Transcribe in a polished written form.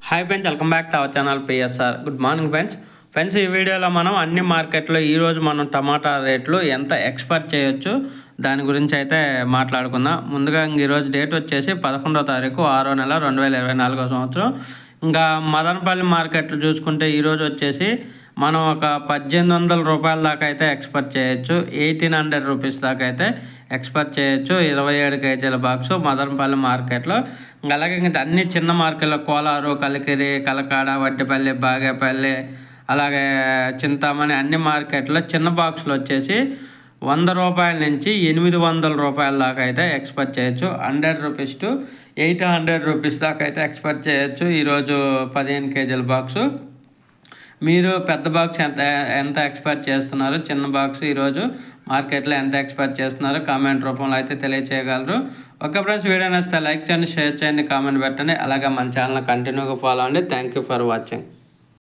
Hi friends, welcome back to our channel PSR. Good morning friends ఈ వీడియోలో మనం అన్ని మార్కెట్లో ఈరోజు మనం టమాటా రేట్లు ఎంత ఎక్స్పెక్ట్ చేయొచ్చు దాని గురించి అయితే మాట్లాడుకుందాం. ముందుగా ఈరోజు డేట్ వచ్చేసి 11వ తారీఖు 6వ నెల 2024వ సంవత్సరం. ఇంకా మదనపల్లి మార్కెట్లు చూసుకుంటే ఈరోజు వచ్చేసి మనం ఒక 1800 రూపాయల దాకా అయితే ఎక్స్పెక్ట్ చేయొచ్చు. 1800 రూపీస్ దాకా అయితే ఎక్స్పెక్ట్ చేయొచ్చు 27 కేజీల బాక్సు మదనపల్లి మార్కెట్లో. అలాగే ఇంకా అన్ని చిన్న మార్కెట్లో కోలారు, కలికిరి, కలకాడ, వడ్డిపల్లి, బాగేపల్లి, అలాగే చింతామణి అన్ని మార్కెట్లో చిన్న బాక్సులు వచ్చేసి 100 రూపాయల నుంచి 800 రూపాయల దాకా అయితే ఎక్స్పెక్ట్ చేయొచ్చు. 100 రూపీస్ టు 800 రూపీస్ దాకా అయితే ఎక్స్పెక్ట్ చేయొచ్చు ఈరోజు 15 కేజీల బాక్సు. మీరు పెద్ద బాక్స్ ఎంత ఎక్స్పెక్ట్ చేస్తున్నారు, చిన్న బాక్స్ ఈరోజు మార్కెట్లో ఎంత ఎక్స్పెక్ట్ చేస్తున్నారు కామెంట్ రూపంలో అయితే తెలియచేయగలరు. ఓకే ఫ్రెండ్స్, వీడియో నచ్చితే లైక్ చేయండి, షేర్ చేయండి, కామెంట్ పెట్టండి. అలాగే మన ఛానల్ కంటిన్యూగా ఫాలో అవ్వండి. Thank you for watching.